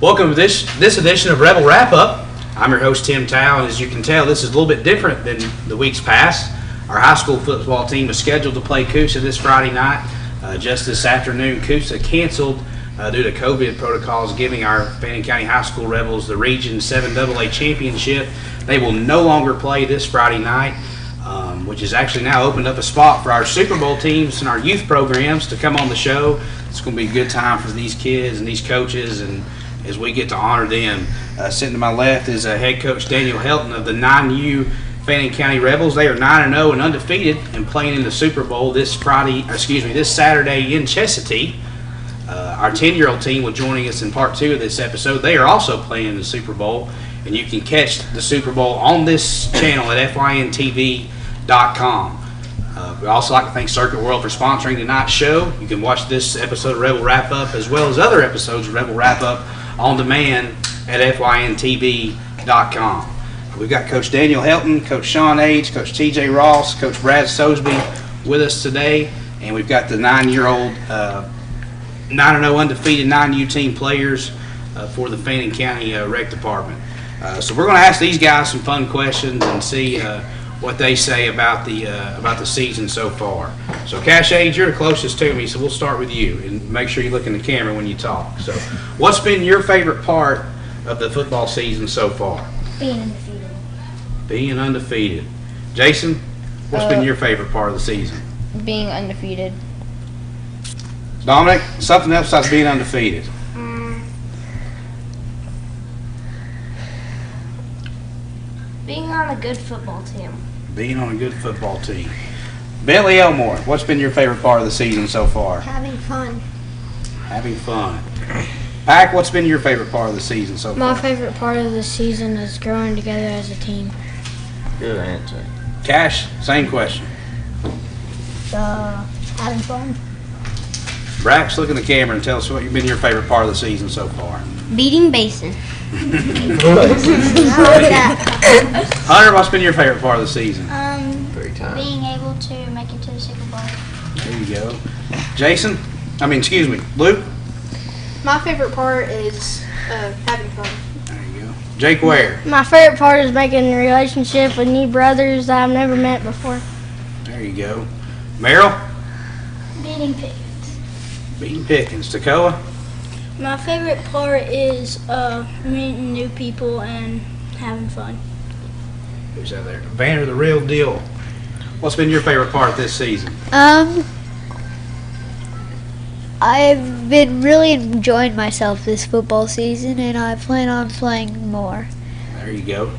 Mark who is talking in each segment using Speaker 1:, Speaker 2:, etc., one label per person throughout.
Speaker 1: Welcome to this edition of Rebel Wrap Up. I'm your host, Tim Tao, and as you can tell, this is a little bit different than the weeks past. Our high school football team is scheduled to play Coosa this Friday night. Just this afternoon, Coosa canceled due to COVID protocols, giving our Fannin County High School Rebels the Region 7AA Championship. They will no longer play this Friday night, which has actually now opened up a spot for our Super Bowl teams and our youth programs to come on the show. It's going to be a good time for these kids and these coaches, and as we get to honor them. Sitting to my left is head coach Daniel Helton of the 9U Fannin County Rebels. They are 9-0 and undefeated and playing in the Super Bowl this Saturday in Chestatee. Our 10-year-old team will joining us in part 2 of this episode. They are also playing in the Super Bowl, and you can catch the Super Bowl on this channel at fyntv.com. We'd also like to thank Circuit World for sponsoring tonight's show. You can watch this episode of Rebel Wrap Up as well as other episodes of Rebel Wrap Up on demand at fyntv.com. We've got Coach Daniel Helton, Coach Sean Age, Coach TJ Ross, Coach Brad Sosby with us today, and we've got the 9-year-old 9-0 undefeated 9U team players for the Fannin County Rec Department. So we're going to ask these guys some fun questions and see what they say about the season so far. So Cash Age, you're the closest to me, so we'll start with you and make sure you look in the camera when you talk. So what's been your favorite part of the football season so far?
Speaker 2: Being undefeated.
Speaker 1: Being undefeated. Jason, what's been your favorite part of the season?
Speaker 2: Being undefeated.
Speaker 1: Dominic, something else besides being undefeated.
Speaker 2: Being on a good football team.
Speaker 1: Being on a good football team. Bentley Elmore, what's been your favorite part of the season so far?
Speaker 2: Having fun.
Speaker 1: Having fun. Pack, what's been your favorite part of the season so far?
Speaker 3: My favorite part of the season is growing together as a team.
Speaker 4: Good answer.
Speaker 1: Cash, same question.
Speaker 2: Having fun.
Speaker 1: Brax, look in the camera and tell us what's been your favorite part of the season so far.
Speaker 3: Beating Basin.
Speaker 1: Hunter, what's been your favorite part of the season?
Speaker 4: 3 times.
Speaker 2: Being able to make it to the Super Bowl.
Speaker 1: There you go. Luke?
Speaker 5: My favorite part is having fun.
Speaker 1: There you go. Jake Ware?
Speaker 3: My favorite part is making a relationship with new brothers that I've never met before.
Speaker 1: There you go. Merrill?
Speaker 2: Beating Pickens.
Speaker 1: Beating Pickens. Takoa?
Speaker 3: My favorite part is meeting new people and having fun.
Speaker 1: Who's out there? Vanner, the real deal. What's been your favorite part this season?
Speaker 6: I've been really enjoying myself this football season, and I plan on playing more.
Speaker 1: There you go.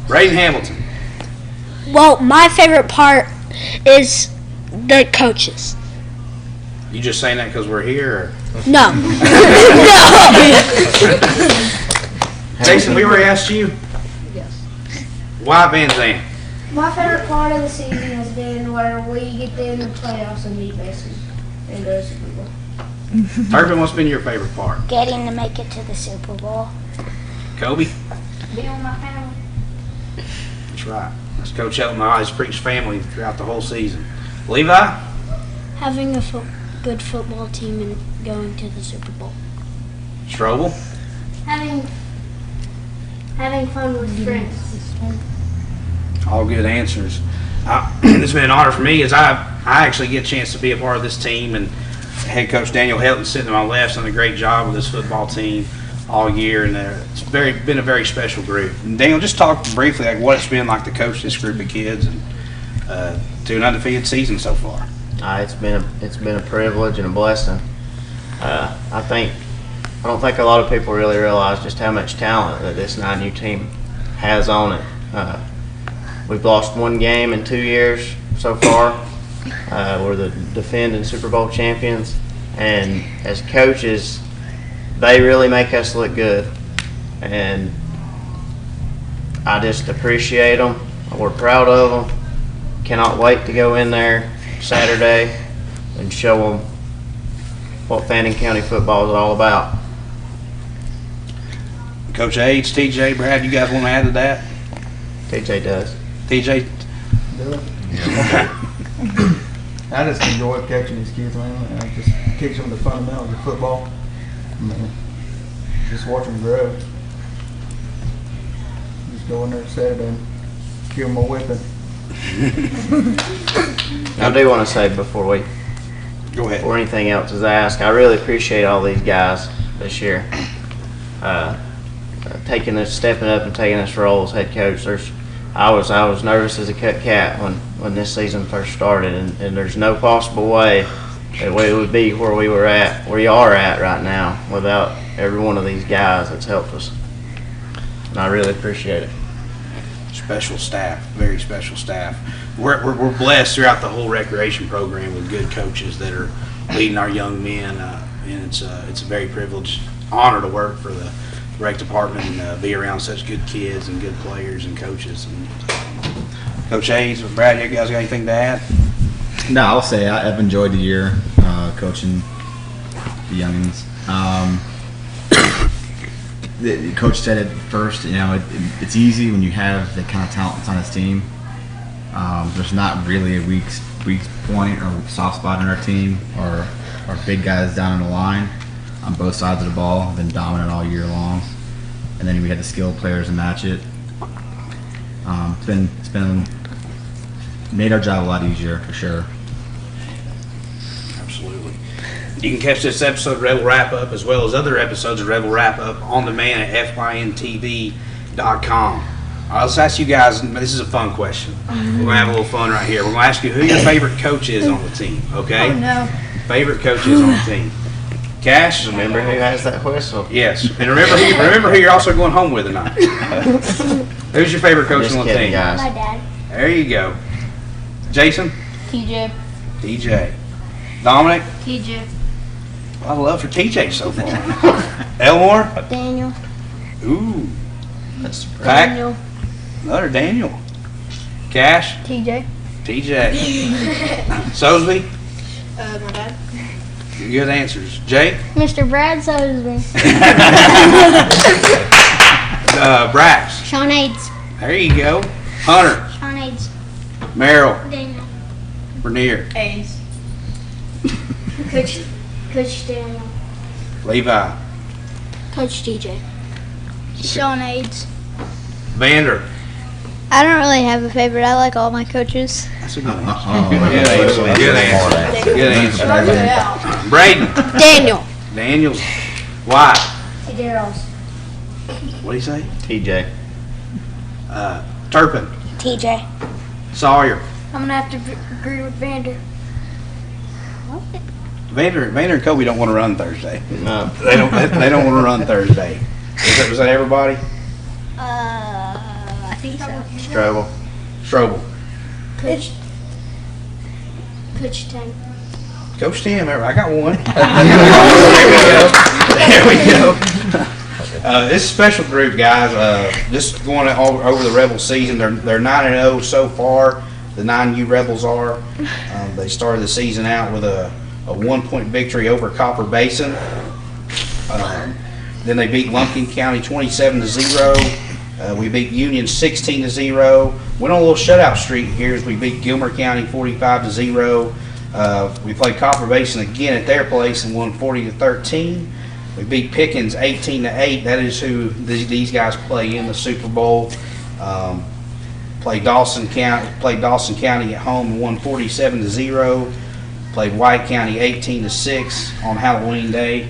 Speaker 1: Braden Hamilton.
Speaker 3: Well, my favorite part is the coaches.
Speaker 1: You just saying that because we're here? Or?
Speaker 3: No.
Speaker 1: Jason, we already asked you.
Speaker 5: Yes.
Speaker 1: Why Van Zandt?
Speaker 7: My favorite part of the season has been where we get in the playoffs and beat Mason and go to Super Bowl.
Speaker 1: Turpin, what's been your favorite part?
Speaker 2: Getting to make it to the Super Bowl.
Speaker 1: Kobe?
Speaker 7: Being with my family.
Speaker 1: That's right. That's Coach Helton always preached family throughout the whole season. Levi?
Speaker 3: Having a good football team and going to the Super Bowl.
Speaker 1: Strobel?
Speaker 7: Having fun with friends.
Speaker 1: All good answers. It's been an honor for me as I actually get a chance to be a part of this team, and head coach Daniel Helton sitting to my left done a great job with this football team all year, and it's been a very special group. And Daniel, just talk briefly like what it's been like to coach this group of kids and do an undefeated season so far.
Speaker 4: It's been a privilege and a blessing. I don't think a lot of people really realize just how much talent that this 9U team has on it. We've lost 1 game in 2 years so far. We're the defending Super Bowl champions, and as coaches, they really make us look good. And I just appreciate them. We're proud of them. Cannot wait to go in there Saturday and show them what Fannin County football is all about.
Speaker 1: Coach Age, TJ, Brad, you guys want to add to that?
Speaker 4: TJ does.
Speaker 1: TJ?
Speaker 8: I just enjoy coaching these kids, man. I just teach them the fundamentals of football. Just watch them grow. Just go in there Saturday and give them a whipping.
Speaker 4: I do want to say before anything else is asked, I really appreciate all these guys this year. Stepping up and taking this role as head coach. I was nervous as a cat when this season first started, and there's no possible way that we would be where we are at right now without every one of these guys that's helped us. And I really appreciate it.
Speaker 1: Special staff, very special staff. We're blessed throughout the whole recreation program with good coaches that are leading our young men, and it's a very privileged honor to work for the rec department and be around such good kids and good players and coaches. And Coach Hayes, Brad, you guys got anything to add?
Speaker 9: No, I'll say I've enjoyed the year coaching the youngins. The coach said it first. It's easy when you have the kind of talent on his team. There's not really a weak point or soft spot in our team. Our big guys down on the line on both sides of the ball have been dominant all year long, and then we had the skilled players to match it. It's been made our job a lot easier for sure.
Speaker 1: Absolutely. You can catch this episode of Rebel Wrap Up as well as other episodes of Rebel Wrap Up on demand at fyntv.com. Let's ask you guys, this is a fun question. We're going to have a little fun right here. We're going to ask you who your favorite coach is on the team, okay?
Speaker 3: Oh, no.
Speaker 1: Favorite coaches on the team. Cash?
Speaker 4: Remember who has that whistle?
Speaker 1: Yes. And remember who you're also going home with tonight. Who's your favorite coach
Speaker 4: Just
Speaker 1: on the
Speaker 4: kidding,
Speaker 1: team?
Speaker 4: guys.
Speaker 2: My dad.
Speaker 1: There you go. Jason?
Speaker 3: TJ.
Speaker 1: TJ. Dominic?
Speaker 3: TJ.
Speaker 1: A lot of love for TJ so far. Elmore?
Speaker 3: Daniel.
Speaker 1: Ooh.
Speaker 4: That's
Speaker 1: Pack? Another Daniel. Cash?
Speaker 3: TJ.
Speaker 1: TJ. Sosby?
Speaker 5: My dad.
Speaker 1: Good answers. Jake?
Speaker 3: Mr. Brad Sosby.
Speaker 1: Brax?
Speaker 3: Sean Aids.
Speaker 1: There you go. Hunter?
Speaker 3: Sean Aids.
Speaker 1: Merrill?
Speaker 3: Daniel.
Speaker 1: Bernier?
Speaker 3: Aids.
Speaker 7: Coach Daniel.
Speaker 1: Levi?
Speaker 3: Coach TJ. Sean Aids.
Speaker 1: Vander?
Speaker 6: I don't really have a favorite. I like all my coaches.
Speaker 1: That's a good answer. Good answer. Good answer. Braden?
Speaker 3: Daniel.
Speaker 1: Daniels? Why?
Speaker 7: Daryl's.
Speaker 1: What do you say?
Speaker 4: TJ.
Speaker 1: Turpin?
Speaker 3: TJ.
Speaker 1: Sawyer?
Speaker 3: I'm going to have to agree with Vander.
Speaker 1: Vander and Kobe don't want to run Thursday.
Speaker 4: No.
Speaker 1: They don't want to run Thursday. Was that everybody?
Speaker 6: I think so.
Speaker 4: Strobel.
Speaker 7: Coach Tank.
Speaker 1: Coach Tim, I got one. There we go. This special group, guys, just going over the Rebel season. They're 9-0 so far. The 9U Rebels are. They started the season out with a 1-point victory over Copper Basin. Then they beat Lumpkin County 27-0. We beat Union 16-0. Went on a little shutout streak here as we beat Gilmer County 45-0. We played Copper Basin again at their place and won 40-13. We beat Pickens 18-8. That is who these guys play in the Super Bowl. Played Dawson County at home and won 47-0. Played White County 18-6 on Halloween Day.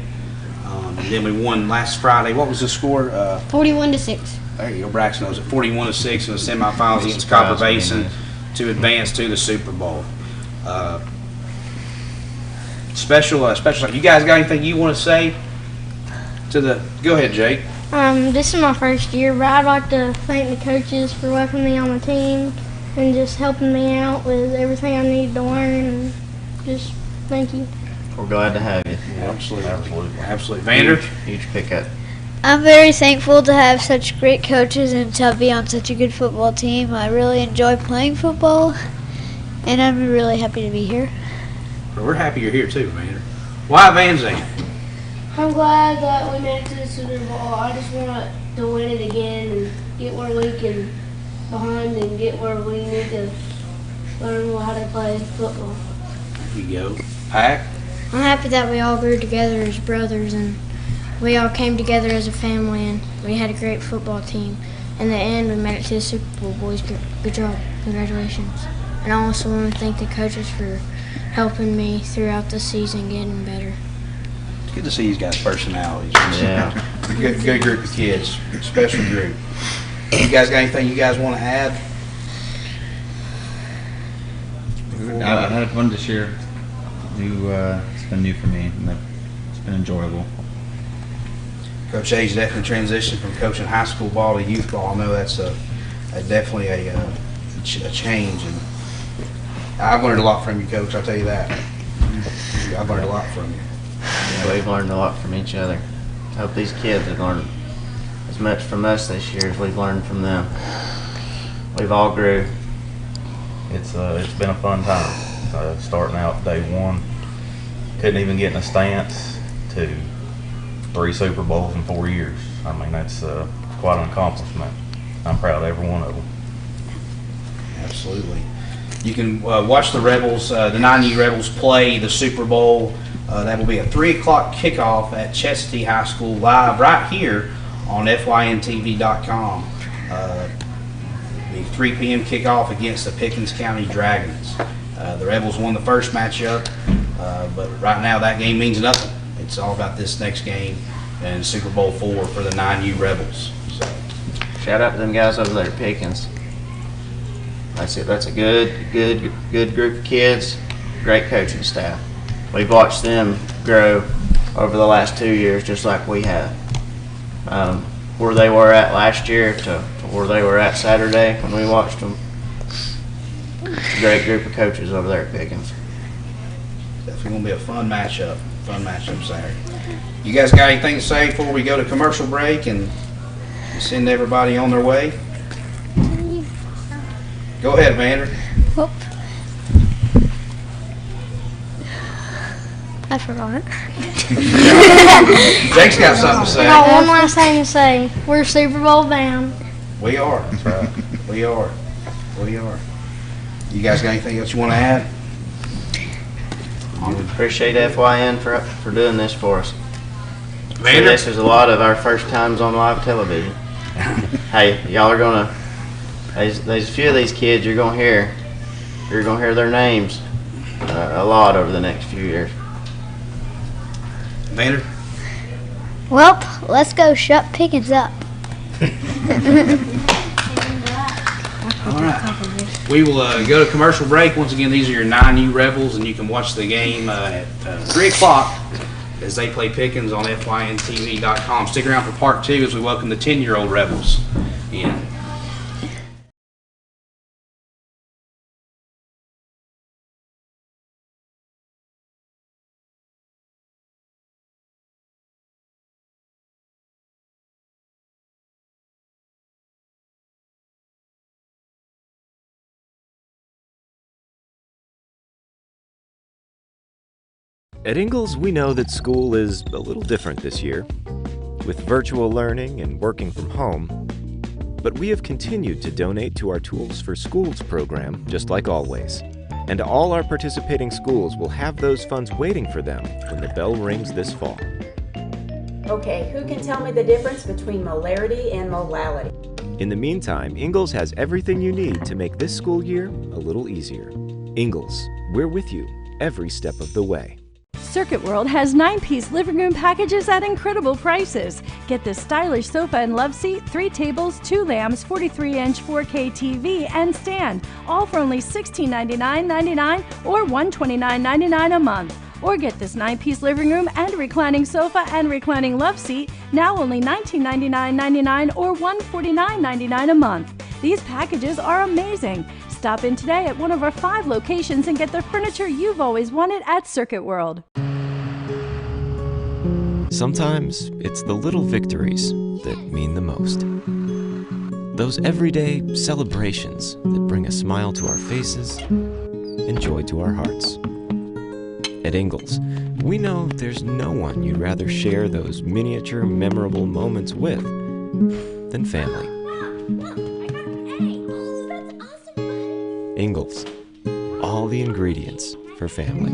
Speaker 1: And then we won last Friday. What was the score?
Speaker 3: 41-6.
Speaker 1: There you go. Braxton knows it. 41-6 in the semifinals against Copper Basin to advance to the Super Bowl. Special. You guys got anything you want to say to the? Go ahead, Jake.
Speaker 3: This is my first year, but I'd like to thank the coaches for welcoming me on the team and just helping me out with everything I need to learn. And just thank you.
Speaker 4: We're glad to have you.
Speaker 1: Absolutely. Vander?
Speaker 4: Huge pickup.
Speaker 6: I'm very thankful to have such great coaches and to be on such a good football team. I really enjoy playing football, and I'm really happy to be here.
Speaker 1: Well, we're happy you're here too, Vander. Why Van Zandt?
Speaker 7: I'm glad that we made it to the Super Bowl. I just want to win it again and get where we can behind and get where we need to learn how to play football.
Speaker 1: There you go. Pack?
Speaker 3: I'm happy that we all grew together as brothers and we all came together as a family and we had a great football team. In the end, we made it to the Super Bowl. Boys, good job. Congratulations. And I also want to thank the coaches for helping me throughout the season getting better.
Speaker 1: It's good to see these guys' personalities.
Speaker 4: Yeah.
Speaker 1: Good group of kids, special group. You guys got anything you guys want to add?
Speaker 9: I had fun this year. It's been new for me, and it's been enjoyable.
Speaker 1: Coach A's definitely transitioned from coaching high school ball to youth ball. I know that's definitely a change, and I've learned a lot from you, Coach. I'll tell you that. I've learned a lot from you.
Speaker 4: Yeah, we've learned a lot from each other. I hope these kids have learned as much from us this year as we've learned from them. We've all grew.
Speaker 10: It's been a fun time. Starting out day one, couldn't even get in a stance, to 3 Super Bowls in 4 years. I mean, that's quite an accomplishment. I'm proud of every one of them.
Speaker 1: Absolutely. You can watch the Rebels, the 9U Rebels play the Super Bowl. That will be a 3 o'clock kickoff at Chestatee High School live right here on fyntv.com. The 3 p.m. kickoff against the Pickens County Dragons. The Rebels won the first matchup, but right now that game means nothing. It's all about this next game and Super Bowl IV for the 9U Rebels. So,
Speaker 4: Shout out to them guys over there at Pickens. That's it. That's a good group of kids. Great coaching staff. We've watched them grow over the last 2 years, just like we have. Where they were at last year to where they were at Saturday when we watched them. Great group of coaches over there at Pickens.
Speaker 1: definitely going to be a fun matchup. Saturday. You guys got anything to say before we go to commercial break and send everybody on their way? Go ahead, Vander.
Speaker 3: Whoop. I forgot.
Speaker 1: Jake's got something to
Speaker 3: I
Speaker 1: say.
Speaker 3: got one last thing to say. We're Super Bowl bound.
Speaker 1: We are. That's right. We are. You guys got anything else you want to add?
Speaker 4: We appreciate FYN for doing this for us.
Speaker 1: Vander?
Speaker 4: This is a lot of our first times on live television. Hey, y'all are gonna. There's a few of these kids you're gonna hear their names a lot over the next few years.
Speaker 1: Vander?
Speaker 6: Well, let's go shut Pickens up.
Speaker 1: All right. We will go to commercial break. Once again, these are your 9U Rebels, and you can watch the game at 3 o'clock as they play Pickens on fyntv.com. Stick around for part 2 as we welcome the 10-year-old Rebels in.
Speaker 11: At Ingalls, we know that school is a little different this year, with virtual learning and working from home. But we have continued to donate to our Tools for Schools program, just like always. And all our participating schools will have those funds waiting for them when the bell rings this fall.
Speaker 12: Okay, who can tell me the difference between molarity and molality?
Speaker 11: In the meantime, Ingalls has everything you need to make this school year a little easier. Ingalls, we're with you every step of the way.
Speaker 13: Circuit World has 9-piece living room packages at incredible prices. Get this stylish sofa and love seat, 3 tables, 2 lamps, 43-inch 4K TV, and stand, all for only $1699.99 or $129.99 a month. Or get this 9-piece living room and reclining sofa and reclining love seat, now only $1999.99 or $149.99 a month. These packages are amazing. Stop in today at one of our 5 locations and get the furniture you've always wanted at Circuit World.
Speaker 11: Sometimes it's the little victories that mean the most. Those everyday celebrations that bring a smile to our faces and joy to our hearts. At Ingalls, we know there's no one you'd rather share those miniature, memorable moments with than family. Ingalls, all the ingredients for family.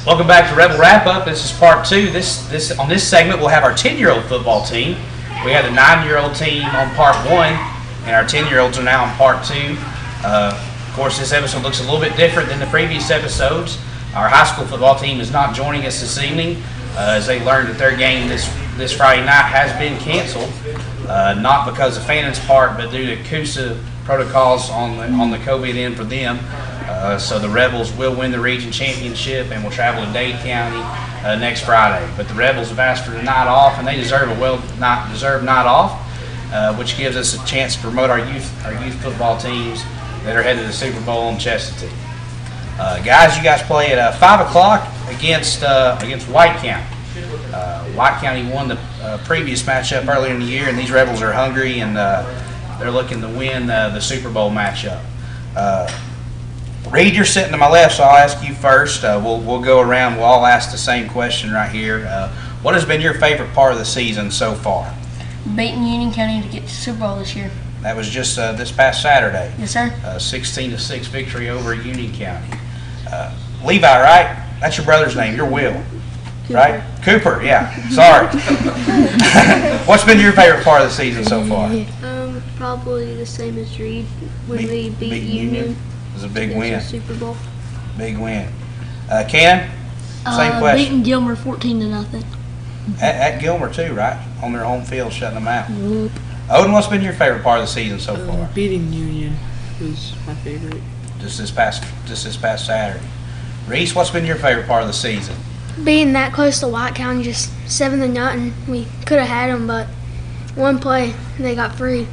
Speaker 1: Welcome back to Rebel Wrap Up. This is part 2. On this segment, we'll have our 10-year-old football team. We had the 9-year-old team on part 1, and our 10-year-olds are now on part 2. Of course, this episode looks a little bit different than the previous episodes. Our high school football team is not joining us this evening as they learned that their game this Friday night has been canceled, not because of Fannon's part, but due to CUSA protocols on the COVID end for them. So the Rebels will win the region championship and will travel to Dade County next Friday. But the Rebels have asked for the night off, and they deserve a well-deserved night off, which gives us a chance to promote our youth football teams that are headed to the Super Bowl in Chestatee. Guys, you guys play at 5 o'clock against White County. White County won the previous matchup earlier in the year, and these Rebels are hungry, and they're looking to win the Super Bowl matchup. Reed, you're sitting to my left, so I'll ask you first. We'll go around. We'll all ask the same question right here. What has been your favorite part of the season so far?
Speaker 7: Beating Union County to get to Super Bowl this year.
Speaker 1: That was just this past Saturday.
Speaker 7: Yes, sir.
Speaker 1: 16-6 victory over Union County. Levi, right? That's your brother's name. You're Will, right? Cooper, yeah. Sorry. What's been your favorite part of the season so far?
Speaker 5: Probably the same as Reed when we beat Union.
Speaker 1: It was a big win.
Speaker 5: Super Bowl.
Speaker 1: Big win. Ken, same question.
Speaker 5: Beating Gilmer 14-0.
Speaker 1: At Gilmer too, right? On their home field, shutting them out. Nope. Odin, what's been your favorite part of the season so far?
Speaker 14: Beating Union was my favorite.
Speaker 1: Just this past Saturday. Reese, what's been your favorite part of the season?
Speaker 3: Being that close to White County, just 7-0. We could have had them, but one play they got free.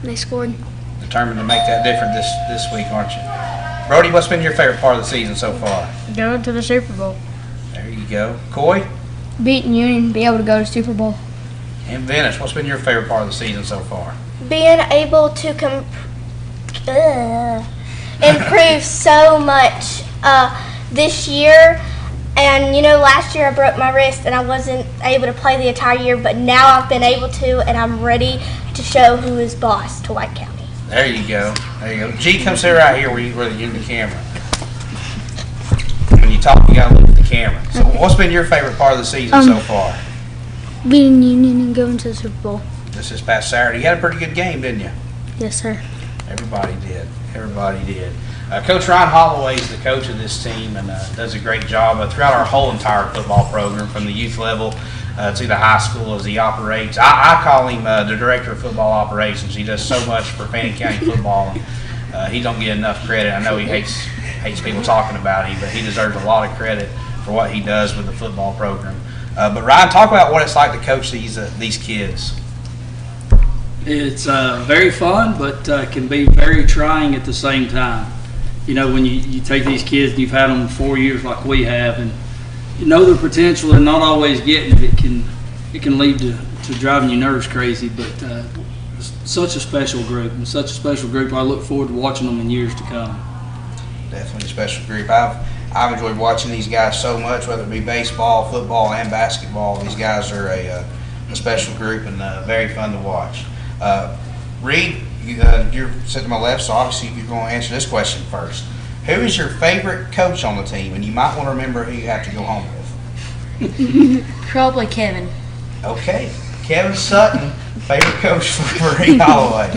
Speaker 3: They scored.
Speaker 1: Determined to make that different this week, aren't you? Brody, what's been your favorite part of the season so far?
Speaker 3: Going to the Super Bowl.
Speaker 1: There you go. Coy?
Speaker 3: Beating Union, be able to go to Super Bowl.
Speaker 1: And Venice, what's been your favorite part of the season so far?
Speaker 2: Being able to improve so much this year. And, last year I broke my wrist and I wasn't able to play the entire year, but now I've been able to, and I'm ready to show who is boss to White County.
Speaker 1: There you go. G, come sit right here where you're in the camera. When you talk, you got to look at the camera. So what's been your favorite part of the season so far?
Speaker 3: Beating Union and going to the Super Bowl.
Speaker 1: This past Saturday. You had a pretty good game, didn't you?
Speaker 3: Yes, sir.
Speaker 1: Everybody did. Coach Ryan Holloway is the coach of this team and does a great job throughout our whole entire football program, from the youth level to the high school, as he operates. I call him the director of football operations. He does so much for Fannin County football, and he don't get enough credit. I know he hates people talking about him, but he deserves a lot of credit for what he does with the football program. But Ryan, talk about what it's like to coach these kids.
Speaker 15: It's very fun, but can be very trying at the same time. When you take these kids and you've had them 4 years like we have, and you know their potential and not always getting it, it can lead to driving your nerves crazy. But it's such a special group, and such a special group. I look forward to watching them in years to come.
Speaker 1: Definitely a special group. I've enjoyed watching these guys so much, whether it be baseball, football, and basketball. These guys are a special group and very fun to watch. Reed, you're sitting to my left, so obviously you're going to answer this question first. Who is your favorite coach on the team? And you might want to remember who you have to go home with.
Speaker 7: Probably Kevin.
Speaker 1: Okay. Kevin Sutton, favorite coach for Reed Holloway.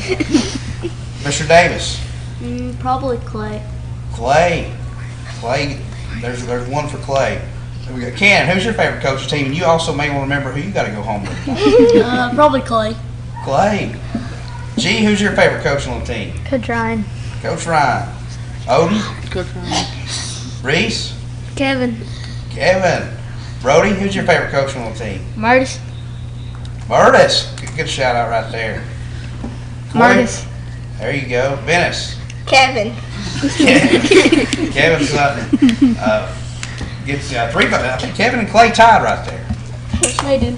Speaker 1: Mr. Davis.
Speaker 5: Probably Clay.
Speaker 1: Clay, there's one for Clay. We got Ken. Who's your favorite coach of the team? And you also may want to remember who you got to go home with.
Speaker 5: Probably Clay.
Speaker 1: Clay. G, who's your favorite coach on the team?
Speaker 3: Coach Ryan.
Speaker 1: Coach Ryan. Odin?
Speaker 14: Coach Ryan.
Speaker 1: Reese?
Speaker 3: Kevin.
Speaker 1: Brody, who's your favorite coach on the team?
Speaker 3: Martis.
Speaker 1: Good shout out right there. Coy?
Speaker 3: Martis.
Speaker 1: There you go. Venice.
Speaker 2: Kevin.
Speaker 1: Kevin Sutton. Gets 3. I think Kevin and Clay tied right there.
Speaker 5: Yes, they do.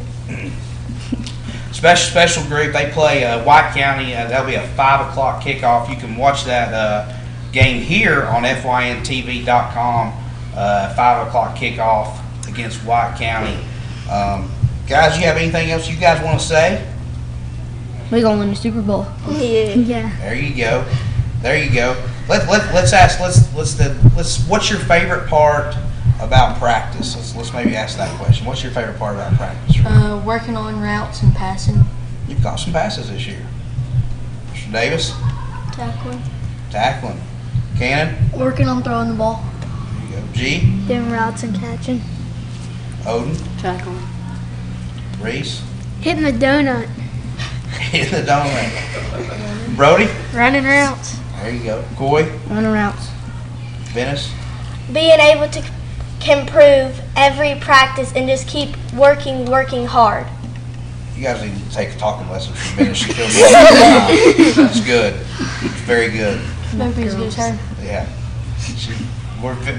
Speaker 1: Special group. They play White County. That'll be a 5 o'clock kickoff. You can watch that game here on fyntv.com. 5 o'clock kickoff against White County. Guys, you have anything else you guys want to say?
Speaker 3: We're gonna win the Super Bowl.
Speaker 2: Yeah.
Speaker 1: There you go. Let's ask. Let's. What's your favorite part about practice? Let's maybe ask that question. What's your favorite part about practice?
Speaker 16: Working on routes and passing.
Speaker 1: You've caught some passes this year. Mr. Davis? Tackling. Cannon?
Speaker 6: Working on throwing the ball.
Speaker 1: There you go. G?
Speaker 6: Doing routes and catching.
Speaker 1: Odin?
Speaker 14: Tackling.
Speaker 1: Reese?
Speaker 6: Hitting the donut.
Speaker 1: Hitting the donut. Brody?
Speaker 6: Running routes.
Speaker 1: There you go. Coy?
Speaker 16: Running routes.
Speaker 1: Venice?
Speaker 2: Being able to improve every practice and just keep working hard.
Speaker 1: You guys need to take a talking lesson from Venice. She feels like that's good. Very good.
Speaker 16: Nobody's good turn.
Speaker 1: Yeah.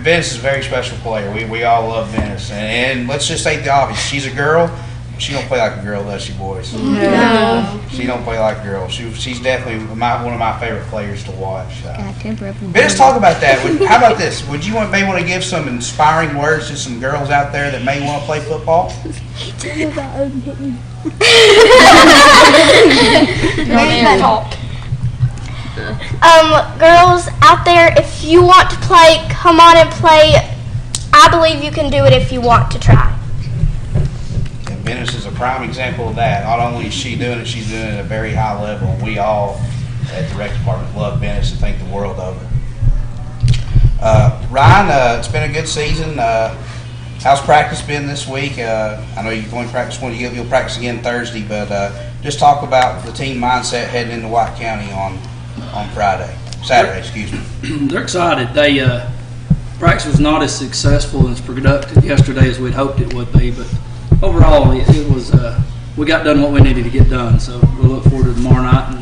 Speaker 1: Venice is a very special player. We all love Venice. And let's just state the obvious. She's a girl. She don't play like a girl, does she, boys?
Speaker 16: No.
Speaker 1: She don't play like a girl. She's definitely one of my favorite players to watch.
Speaker 16: temper up and
Speaker 1: Let's talk about that. How about this? Would you may want to give some inspiring words to some girls out there that may want to play football?
Speaker 6: Tell me about Odin hitting.
Speaker 2: Girls out there, if you want to play, come on and play. I believe you can do it if you want to try.
Speaker 1: And Venice is a prime example of that. Not only is she doing it, she's doing it at a very high level. And we all at the rec department love Venice and think the world of her. Ryan, it's been a good season. How's practice been this week? I know you're going to practice one. You'll practice again Thursday, but just talk about the team mindset heading into White County on Saturday, excuse me.
Speaker 15: They're excited. Practice was not as successful and as productive yesterday as we'd hoped it would be, but overall it was. We got done what we needed to get done, so we'll look forward to tomorrow night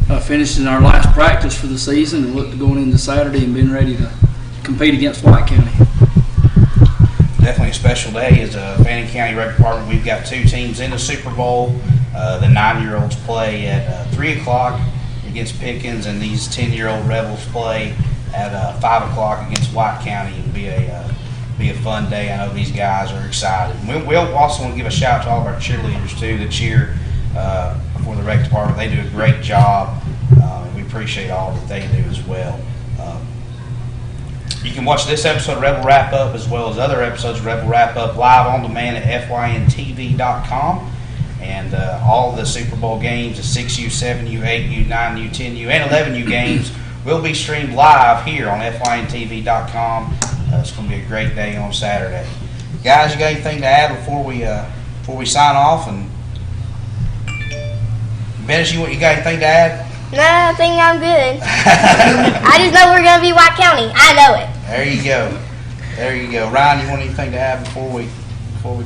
Speaker 15: and finishing our last practice for the season and look to going into Saturday and being ready to compete against White County.
Speaker 1: Definitely a special day. As a Fannin County Rec Department, we've got two teams in the Super Bowl. The 9-year-olds play at 3 o'clock against Pickens, and these 10-year-old Rebels play at 5 o'clock against White County. It'll be a fun day. I know these guys are excited. We'll also want to give a shout out to all of our cheerleaders too that cheer for the Rec Department. They do a great job. We appreciate all that they do as well. You can watch this episode of Rebel Wrap Up as well as other episodes of Rebel Wrap Up live on demand at fyntv.com. And all the Super Bowl games, the 6U, 7U, 8U, 9U, 10U, and 11U games will be streamed live here on fyntv.com. It's going to be a great day on Saturday. Guys, you got anything to add before we sign off? And Venice, you got anything to add?
Speaker 2: No, I think I'm good. I just know we're going to be White County. I know it.
Speaker 1: There you go. There you go. Ryan, you want anything to add before we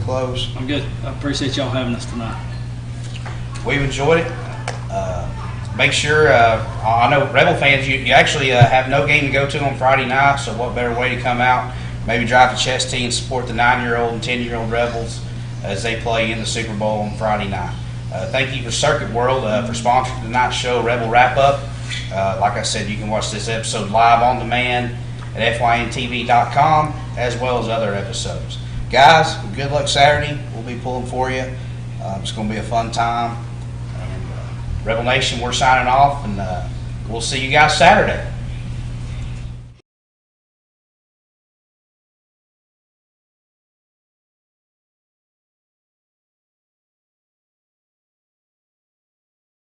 Speaker 1: close?
Speaker 15: I'm good. I appreciate y'all having us tonight.
Speaker 1: We've enjoyed it. Make sure, I know Rebel fans, you actually have no game to go to on Friday night, so what better way to come out? Maybe drive to Chesty and support the 9-year-old and 10-year-old Rebels as they play in the Super Bowl on Friday night. Thank you for Circuit World for sponsoring tonight's show, Rebel Wrap Up. Like I said, you can watch this episode live on demand at fyntv.com as well as other episodes. Guys, good luck Saturday. We'll be pulling for you. It's going to be a fun time. And, Rebel Nation, we're signing off, and we'll see you guys Saturday.